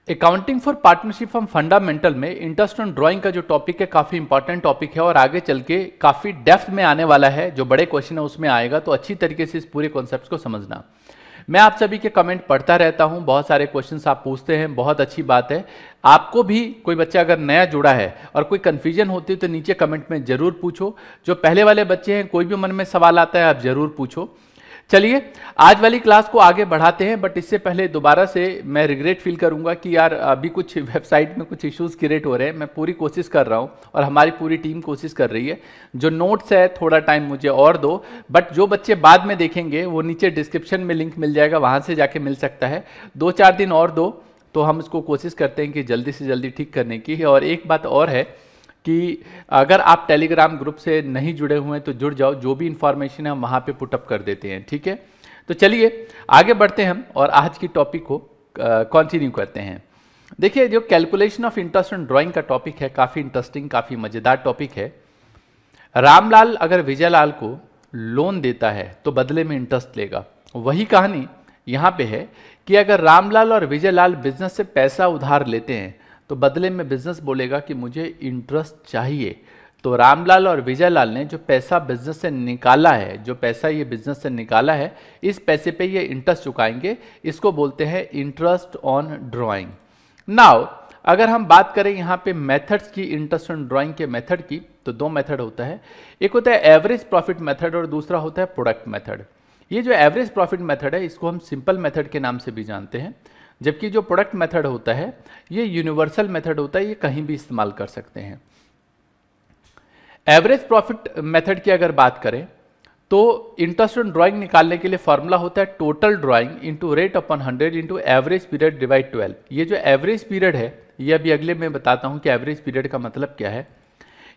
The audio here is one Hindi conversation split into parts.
Accounting for partnership from fundamental में इंटरेस्ट ऑन ड्राइंग का जो टॉपिक है काफ़ी इंपॉर्टेंट टॉपिक है और आगे चल के काफ़ी डेप्थ में आने वाला है। जो बड़े क्वेश्चन है उसमें आएगा, तो अच्छी तरीके से इस पूरे कॉन्सेप्ट को समझना। मैं आप सभी के कमेंट पढ़ता रहता हूं, बहुत सारे क्वेश्चंस आप पूछते हैं, बहुत अच्छी बात है। आपको भी कोई बच्चा अगर नया जुड़ा है और कोई कंफ्यूजन होती है तो नीचे कमेंट में जरूर पूछो। जो पहले वाले बच्चे हैं, कोई भी मन में सवाल आता है आप जरूर पूछो। चलिए आज वाली क्लास को आगे बढ़ाते हैं, बट इससे पहले दोबारा से मैं रिग्रेट फील करूंगा कि यार अभी कुछ वेबसाइट में कुछ इश्यूज क्रिएट हो रहे हैं। मैं पूरी कोशिश कर रहा हूं और हमारी पूरी टीम कोशिश कर रही है। जो नोट्स है थोड़ा टाइम मुझे और दो, बट जो बच्चे बाद में देखेंगे वो नीचे डिस्क्रिप्शन में लिंक मिल जाएगा, वहां से जाके मिल सकता है। 2-4 दिन और दो, तो हम इसको कोशिश करते हैं कि जल्दी से जल्दी ठीक करने की। और एक बात और है कि अगर आप टेलीग्राम ग्रुप से नहीं जुड़े हुए हैं तो जुड़ जाओ, जो भी इंफॉर्मेशन है हम वहाँ पे पुटअप कर देते हैं, ठीक है। तो चलिए आगे बढ़ते हैं हम और आज की टॉपिक को कंटिन्यू करते हैं। देखिए जो calculation of interest on drawing का टॉपिक है, काफ़ी इंटरेस्टिंग, काफ़ी मज़ेदार टॉपिक है। रामलाल अगर विजयलाल को लोन देता है तो बदले में इंटरेस्ट लेगा। वही कहानी यहाँ पे है कि अगर रामलाल और विजयलाल बिजनेस से पैसा उधार लेते हैं तो बदले में बिजनेस बोलेगा कि मुझे इंटरेस्ट चाहिए। तो रामलाल और विजयलाल ने जो पैसा बिजनेस से निकाला है, जो पैसा ये बिजनेस से निकाला है, इस पैसे पे ये इंटरेस्ट चुकाएंगे। इसको बोलते हैं इंटरेस्ट ऑन ड्राइंग। नाउ अगर हम बात करें यहाँ पे मेथड्स की, इंटरेस्ट ऑन ड्राइंग के मेथड की, तो 2 मेथड होता है। एक होता है एवरेज प्रॉफिट मेथड और दूसरा होता है प्रोडक्ट मेथड। ये जो एवरेज प्रॉफिट मेथड है इसको हम सिंपल मेथड के नाम से भी जानते हैं, जबकि जो प्रोडक्ट मेथड होता है ये यूनिवर्सल मेथड होता है, ये कहीं भी इस्तेमाल कर सकते हैं। एवरेज प्रॉफिट मेथड की अगर बात करें तो इंटरेस्ट ऑन ड्राइंग निकालने के लिए फॉर्मूला होता है total drawing into rate upon 100 into average period divide 12। ये जो एवरेज पीरियड है ये अभी अगले में बताता हूं कि एवरेज पीरियड का मतलब क्या है।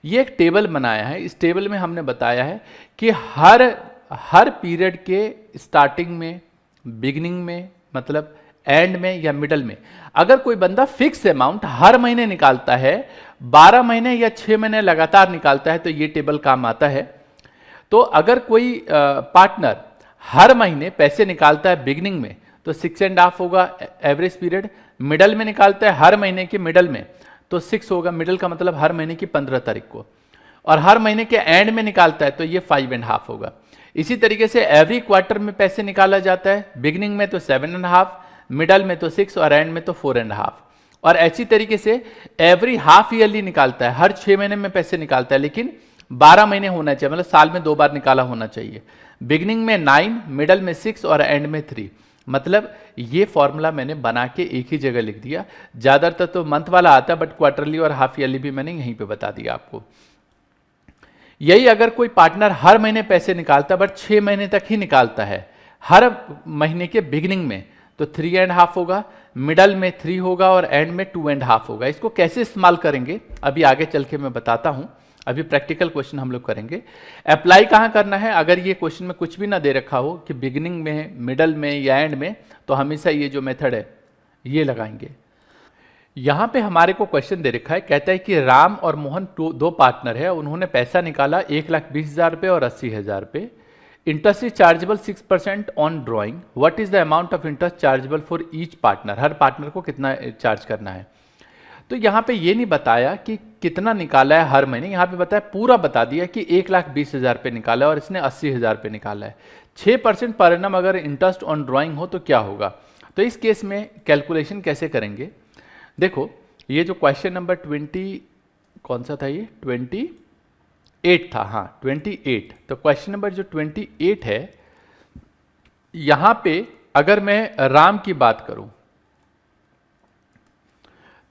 ये एक टेबल बनाया है, इस टेबल में हमने बताया है कि हर पीरियड के स्टार्टिंग में, बिगिनिंग में, मतलब एंड में या मिडल में, अगर कोई बंदा फिक्स अमाउंट हर महीने निकालता है, 12 महीने या 6 महीने लगातार निकालता है, तो ये टेबल काम आता है। तो अगर कोई पार्टनर हर महीने पैसे निकालता है बिगिनिंग में तो 6.5 होगा एवरेज पीरियड, मिडल में निकालता है हर महीने के मिडल में तो 6 होगा, मिडल का मतलब हर महीने की 15 तारीख को, और हर महीने के एंड में निकालता है तो ये 5.5 होगा। इसी तरीके से एवरी क्वार्टर में पैसे निकाला जाता है, बिगिनिंग में तो 7.5, मिडल में तो 6 और एंड में तो 4.5। और ऐसी तरीके से एवरी हाफ ईयरली निकालता है, हर 6 महीने में पैसे निकालता है, लेकिन 12 महीने होना चाहिए, मतलब साल में 2 बार निकाला होना चाहिए। बिगिनिंग में 9, मिडल में 6 और एंड में 3। मतलब ये फॉर्मूला मैंने बना के एक ही जगह लिख दिया। ज्यादातर तो मंथ वाला आता है, बट क्वार्टरली और हाफ ईयरली भी मैंने यहीं पे बता दिया आपको। यही अगर कोई पार्टनर हर महीने पैसे निकालता है बट 6 महीने तक ही निकालता है, हर महीने के बिगिनिंग में तो 3.5 होगा, मिडल में 3 होगा और एंड में 2.5 होगा। इसको कैसे इस्तेमाल करेंगे अभी आगे चल के मैं बताता हूं। अभी प्रैक्टिकल क्वेश्चन हम लोग करेंगे। अप्लाई कहां करना है, अगर ये क्वेश्चन में कुछ भी ना दे रखा हो कि बिगिनिंग में, मिडल में या एंड में, तो हमेशा ये जो मेथड है ये लगाएंगे। यहां पे हमारे को क्वेश्चन दे रखा है, कहता है कि राम और मोहन 2 पार्टनर है, उन्होंने पैसा निकाला 1,20,000 रुपये और 80,000 रुपये। Interest is chargeable 6% on drawing. What is the amount of interest chargeable for each partner. Her partner को कितना चार्ज करना है। तो यहाँ पे ये नहीं बताया कि कितना निकाला है हर महीने, यहाँ पे बताया, पूरा बता दिया कि 1,20,000 रुपये निकाला है और इसने 80,000 रुपये निकाला है। 6% पर एनम अगर इंटरेस्ट ऑन ड्राइंग हो तो क्या होगा। तो इस केस में कैलकुलेशन कैसे करेंगे, देखो ये जो क्वेश्चन नंबर 20 कौन सा था, ये 28 था, हाँ 28। तो क्वेश्चन नंबर जो 28 है, यहां पे अगर मैं राम की बात करूं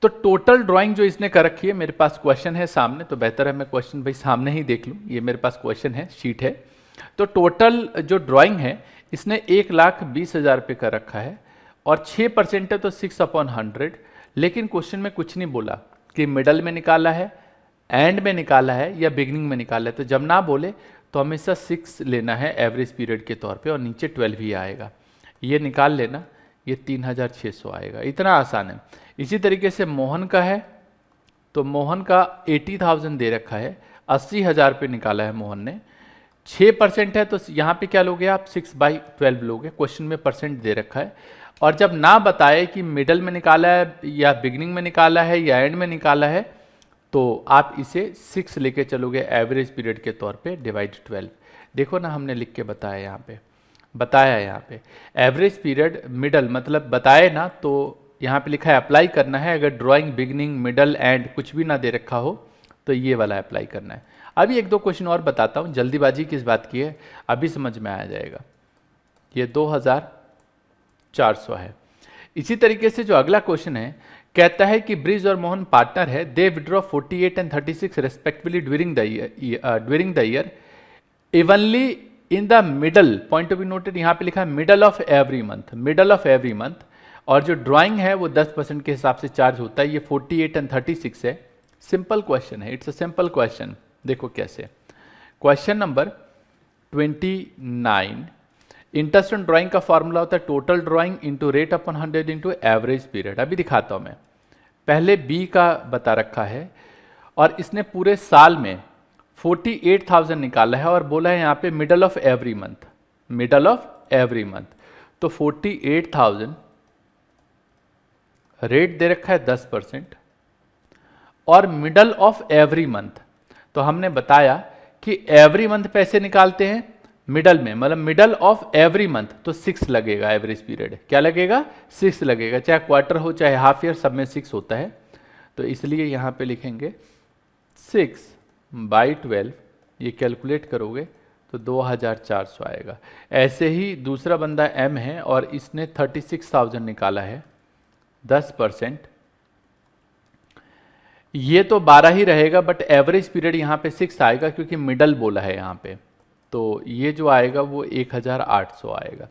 तो टोटल ड्राइंग जो इसने कर रखी है, मेरे पास क्वेश्चन है सामने, तो बेहतर है मैं क्वेश्चन भाई सामने ही देख लूं। ये मेरे पास क्वेश्चन है, शीट है। तो टोटल जो ड्राइंग है इसने 1,20,000 रुपये का रखा है और 6% है तो 6/100। लेकिन क्वेश्चन में कुछ नहीं बोला कि मिडल में निकाला है, एंड में निकाला है या बिगिनिंग में निकाला है। तो जब ना बोले तो हमेशा 6 लेना है एवरेज पीरियड के तौर पे और नीचे 12 ही आएगा। ये निकाल लेना, ये 3,600 आएगा। इतना आसान है। इसी तरीके से मोहन का है, तो मोहन का 80,000 दे रखा है, 80,000 रुपये निकाला है मोहन ने। 6% है तो यहाँ पे क्या लोगे आप, 6/12 लोगे। क्वेश्चन में परसेंट दे रखा है और जब ना बताए कि मिडल में निकाला है या बिगिनिंग में निकाला है या एंड में निकाला है, तो आप इसे 6 लेके चलोगे एवरेज पीरियड के तौर पे डिवाइड 12। देखो ना हमने लिख के बताया यहाँ पे, बताया यहाँ पे एवरेज पीरियड मिडल मतलब बताए ना, तो यहाँ पे लिखा है अप्लाई करना है। अगर ड्राइंग बिगिनिंग मिडल एंड कुछ भी ना दे रखा हो तो ये वाला अप्लाई करना है। अभी 1-2 क्वेश्चन और बताता हूँ, जल्दीबाजी किस बात की है अभी समझ में आ जाएगा। ये 2400 है। इसी तरीके से जो अगला क्वेश्चन है, कहता है कि ब्रिज और मोहन पार्टनर है, they withdraw 48 and 36 respectively during the year evenly in the middle, point to be noted, यहाँ पे लिखा है middle of every month, middle of every month, और जो ड्राइंग है वो 10% के हिसाब से चार्ज होता है। ये 48 एंड 36 है। सिंपल क्वेश्चन है, इट्स अ सिंपल क्वेश्चन। देखो कैसे, question number 29, interest on drawing का फॉर्मूला होता है total drawing into rate upon 100 into average period. अभी दिखाता हूं मैं, पहले बी का बता रखा है और इसने पूरे साल में 48,000 निकाला है और बोला है यहाँ पे middle of every month, middle of every month. तो 48,000 रेट दे रखा है 10% और मिडल ऑफ एवरी मंथ, तो हमने बताया कि एवरी मंथ पैसे निकालते हैं मिडल में, मतलब मिडल ऑफ एवरी मंथ, तो 6 लगेगा एवरेज पीरियड। क्या लगेगा? 6 लगेगा, चाहे क्वार्टर हो चाहे हाफ ईयर, सब में 6 होता है। तो इसलिए यहां पे लिखेंगे 6/12, ये कैलकुलेट करोगे तो 2400 आएगा। ऐसे ही दूसरा बंदा एम है और इसने 36,000 निकाला है, 10%, ये तो 12 ही रहेगा बट एवरेज पीरियड यहाँ पे 6 आएगा क्योंकि मिडल बोला है यहाँ पे, तो ये जो आएगा वो 1800 आएगा।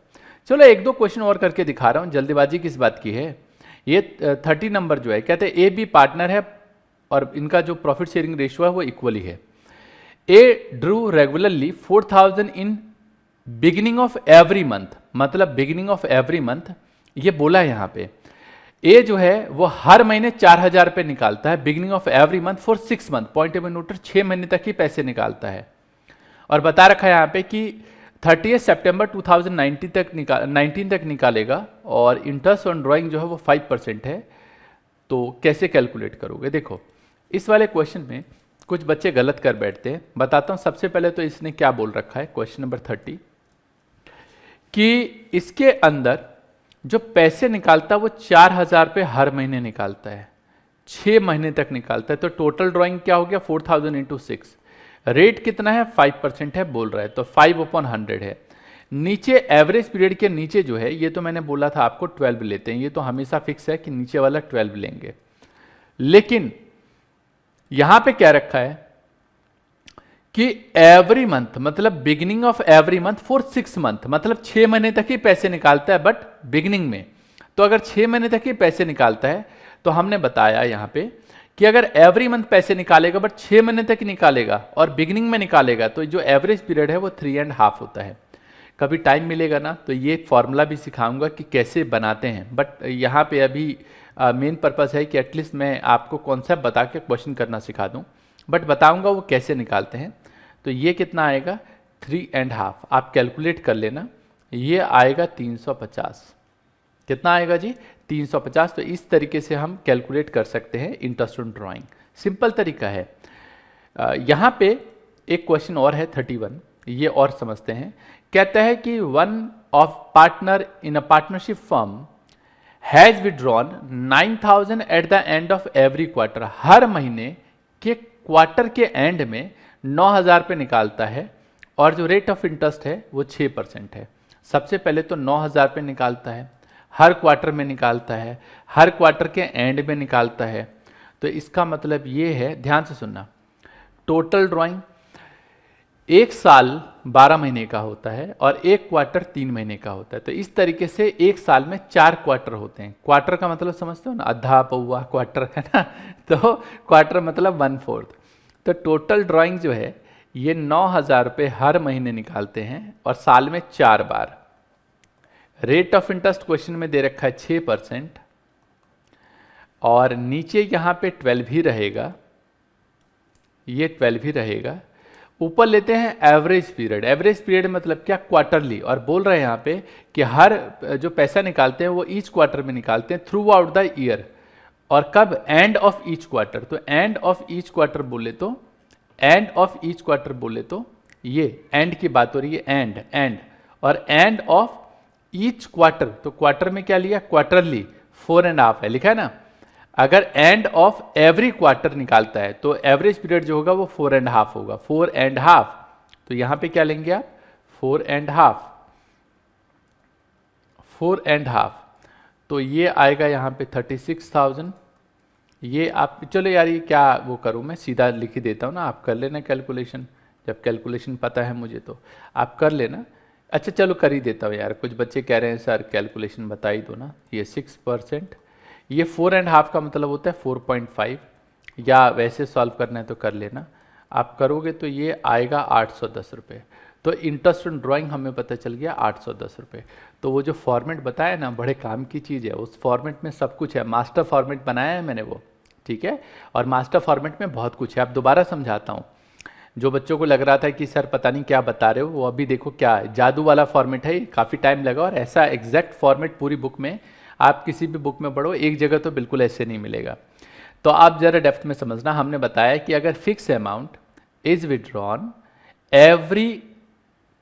चलो 1-2 क्वेश्चन और करके दिखा रहा हूँ, जल्दीबाजी किस बात की है। ये 30 नंबर जो है, कहते हैं ए बी पार्टनर है और इनका जो प्रॉफिट शेयरिंग रेशियो है वो इक्वली है। A drew regularly 4,000 in beginning of every month, मतलब बिगिनिंग ऑफ एवरी मंथ ये बोला है यहाँ पे। ए जो है वो हर महीने 4,000 रुपये निकालता है beginning of every month for 6 month, point of note 6 महीने तक ही पैसे निकालता है। और बता रखा है यहाँ पे कि 30 सितंबर 2019 तक निकालेगा और इंटरेस्ट ऑन ड्राइंग जो है वो 5% है। तो कैसे कैलकुलेट करोगे? देखो इस वाले क्वेश्चन में कुछ बच्चे गलत कर बैठते हैं, बताता हूँ। सबसे पहले तो इसने क्या बोल रखा है क्वेश्चन नंबर 30 कि इसके अंदर जो पैसे निकालता है वो 4,000 रुपये हर महीने निकालता है, 6 महीने तक निकालता है। तो टोटल ड्राइंग क्या हो गया? 4,000 इंटू 6। रेट कितना है? 5% है बोल रहा है, तो 5/100 है। नीचे एवरेज पीरियड के नीचे जो है, ये तो मैंने बोला था आपको 12 लेते हैं, ये तो हमेशा फिक्स है कि नीचे वाला 12 लेंगे। लेकिन यहां पे क्या रखा है कि एवरी मंथ, मतलब beginning of every month for 6 month, मतलब 6 महीने तक ही पैसे निकालता है बट बिगिनिंग में। तो अगर 6 महीने तक ही पैसे निकालता है तो हमने बताया यहां पे कि अगर एवरी मंथ पैसे निकालेगा बट 6 महीने तक ही निकालेगा और बिगिनिंग में निकालेगा तो जो एवरेज पीरियड है वो 3.5 होता है। कभी टाइम मिलेगा ना तो ये फॉर्मूला भी सिखाऊंगा कि कैसे बनाते हैं, बट यहाँ पे अभी मेन पर्पस है कि एटलीस्ट मैं आपको कॉन्सेप्ट बता के क्वेश्चन करना सिखा दूँ, बट बताऊंगा वो कैसे निकालते हैं। तो ये कितना आएगा? 3.5, आप कैलकुलेट कर लेना, ये आएगा 350। कितना आएगा जी? 350। तो इस तरीके से हम कैलकुलेट कर सकते हैं इंटरेस्ट ऑन ड्राइंग, सिंपल तरीका है। यहाँ पे एक क्वेश्चन और है 31, ये और समझते हैं। कहता है कि one of partner in a partnership firm has withdrawn 9,000 at the end of every quarter, हर महीने के क्वार्टर के एंड में 9,000 रुपये निकालता है और जो रेट ऑफ इंटरेस्ट है वो 6% है। सबसे पहले तो 9,000 रुपये निकालता है, हर क्वार्टर में निकालता है, हर क्वार्टर के एंड में निकालता है। तो इसका मतलब ये है, ध्यान से सुनना, टोटल ड्राइंग एक साल 12 महीने का होता है और एक क्वार्टर 3 महीने का होता है। तो इस तरीके से एक साल में 4 क्वार्टर होते हैं। क्वार्टर का मतलब समझते हो ना, आधा पौवा क्वार्टर है ना, तो क्वार्टर मतलब 1/4। तो टोटल ड्राइंग जो है ये 9,000 रुपये हर महीने निकालते हैं और साल में 4 बार। रेट ऑफ इंटरेस्ट क्वेश्चन में दे रखा है 6% और नीचे यहाँ पे 12 ही रहेगा, ये 12 ही रहेगा। ऊपर लेते हैं एवरेज पीरियड। एवरेज पीरियड मतलब क्या, क्वार्टरली, और बोल रहे हैं यहाँ पे कि हर जो पैसा निकालते हैं वो ईच क्वार्टर में निकालते हैं थ्रू आउट द ईयर। और कब, एंड ऑफ ईच क्वार्टर। तो एंड ऑफ ईच क्वार्टर बोले तो, एंड ऑफ ईच क्वार्टर बोले तो ये एंड की बात हो रही है, एंड और एंड ऑफ ईच क्वार्टर, तो क्वार्टर में क्या लिया, क्वार्टरली, 4.5 है, लिखा है ना। अगर एंड ऑफ एवरी क्वार्टर निकालता है तो एवरेज पीरियड जो होगा वो 4.5 होगा, 4.5। तो यहां पे क्या लेंगे आप, 4.5, 4.5। तो ये आएगा यहां पे 36,000। ये आप, चलो यार ये क्या वो करूं, मैं सीधा लिख ही देता हूं ना, आप कर लेना कैलकुलेशन, जब कैलकुलेशन पता है मुझे तो आप कर लेना। अच्छा चलो कर ही देता हूँ यार, कुछ बच्चे कह रहे हैं सर कैलकुलेशन बता ही दो ना। ये 6%, ये 4.5 का मतलब होता है 4.5, या वैसे सॉल्व करना है तो कर लेना। आप करोगे तो ये आएगा 810 रुपये। तो इंटरेस्ट ऑन ड्राइंग हमें पता चल गया 810 रुपये। तो वो जो फॉर्मेट बताया ना, बड़े काम की चीज़ है, उस फॉर्मेट में सब कुछ है, मास्टर फॉर्मेट बनाया है मैंने वो, ठीक है। और मास्टर फॉर्मेट में बहुत कुछ है। अब दोबारा समझाता हूँ, जो बच्चों को लग रहा था कि सर पता नहीं क्या बता रहे हो, वो अभी देखो क्या है, जादू वाला फॉर्मेट है, काफ़ी टाइम लगा। और ऐसा एग्जैक्ट फॉर्मेट पूरी बुक में, आप किसी भी बुक में पढ़ो एक जगह तो बिल्कुल ऐसे नहीं मिलेगा। तो आप ज़रा डेप्थ में समझना। हमने बताया कि अगर fix amount is withdrawn every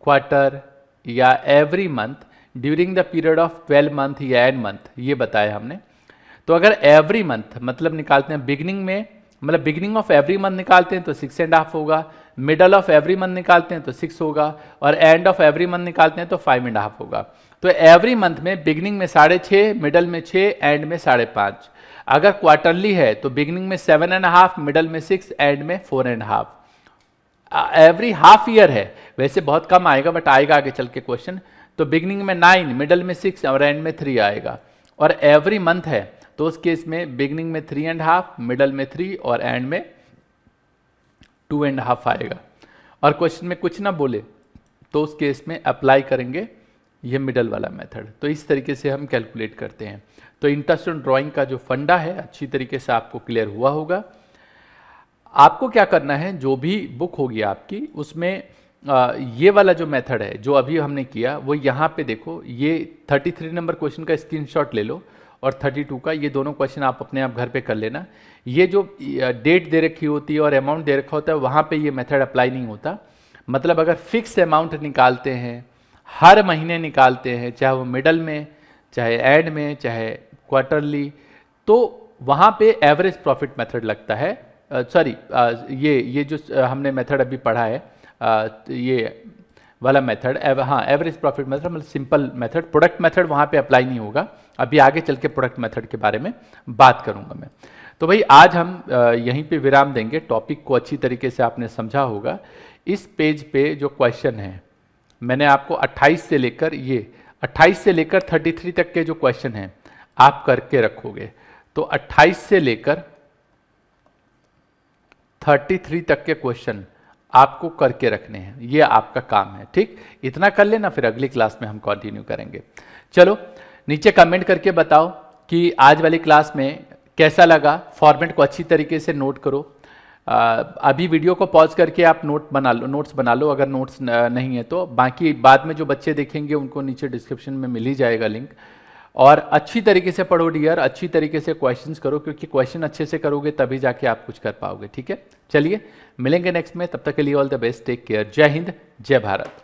quarter या every month during the period of 12 month या एंड मंथ, ये बताया हमने। तो अगर एवरी मंथ मतलब निकालते हैं बिगिनिंग में, मतलब बिगिनिंग ऑफ एवरी मंथ निकालते हैं तो 6.5 होगा, मिडल ऑफ एवरी मंथ निकालते हैं तो 6 होगा, और एंड ऑफ एवरी मंथ निकालते हैं तो 5.5 होगा। तो एवरी मंथ में बिगिनिंग में 6.5, मिडल में 6, एंड में 5.5। अगर क्वार्टरली है तो बिगिनिंग में 7.5, मिडल में 6, एंड में 4.5। एवरी हाफ ईयर है, वैसे बहुत कम आएगा बट आएगा आगे चल के क्वेश्चन। तो बिगिनिंग में 9, मिडल में 6 और एंड में 3 आएगा। और एवरी मंथ है तो उस केस में बिगिनिंग में 3.5, मिडल में 3 और एंड में 2.5 आएगा। और क्वेश्चन में कुछ ना बोले तो उस केस में अप्लाई करेंगे ये मिडल वाला मेथड। तो इस तरीके से हम कैलकुलेट करते हैं। तो इंटरेस्ट ऑन ड्राइंग का जो फंडा है अच्छी तरीके से आपको क्लियर हुआ होगा। आपको क्या करना है, जो भी बुक होगी आपकी उसमें ये वाला जो मेथड है जो अभी हमने किया वो यहाँ पे देखो, ये 33 नंबर क्वेश्चन का स्क्रीनशॉट ले लो और 32 का, ये दोनों क्वेश्चन आप अपने आप घर पे कर लेना। ये जो डेट दे रखी होती है और अमाउंट दे रखा होता है वहाँ पे ये मेथड अप्लाई नहीं होता। मतलब अगर फिक्स अमाउंट निकालते हैं, हर महीने निकालते हैं, चाहे वो मिडल में, चाहे एंड में, चाहे क्वार्टरली, तो वहाँ पे एवरेज प्रॉफिट मेथड लगता है। सॉरी, ये जो हमने मेथड अभी पढ़ा है, ये वाला मेथड, हाँ एवरेज प्रॉफिट मेथड मतलब सिंपल मेथड, प्रोडक्ट मेथड वहाँ पे अप्लाई नहीं होगा। अभी आगे चल के प्रोडक्ट मेथड के बारे में बात करूँगा मैं। तो भाई आज हम यहीं पे विराम देंगे। टॉपिक को अच्छी तरीके से आपने समझा होगा। इस पेज पे जो क्वेश्चन है मैंने आपको 28 से लेकर 33 तक के जो क्वेश्चन हैं आप करके रखोगे। तो 28 से लेकर 33 तक के क्वेश्चन आपको करके रखने हैं, ये आपका काम है, ठीक। इतना कर लेना, फिर अगली क्लास में हम कंटिन्यू करेंगे। चलो नीचे कमेंट करके बताओ कि आज वाली क्लास में कैसा लगा। फॉर्मेट को अच्छी तरीके से नोट करो। अभी वीडियो को पॉज करके आप नोट्स बना लो अगर नोट्स नहीं है तो। बाकी बाद में जो बच्चे देखेंगे उनको नीचे डिस्क्रिप्शन में मिल ही जाएगा लिंक। और अच्छी तरीके से पढ़ो डियर, अच्छी तरीके से क्वेश्चंस करो, क्योंकि क्वेश्चन अच्छे से करोगे तभी जाके आप कुछ कर पाओगे, ठीक है। चलिए मिलेंगे नेक्स्ट में, तब तक के लिए all the best, take care, Jai Hind, जय भारत।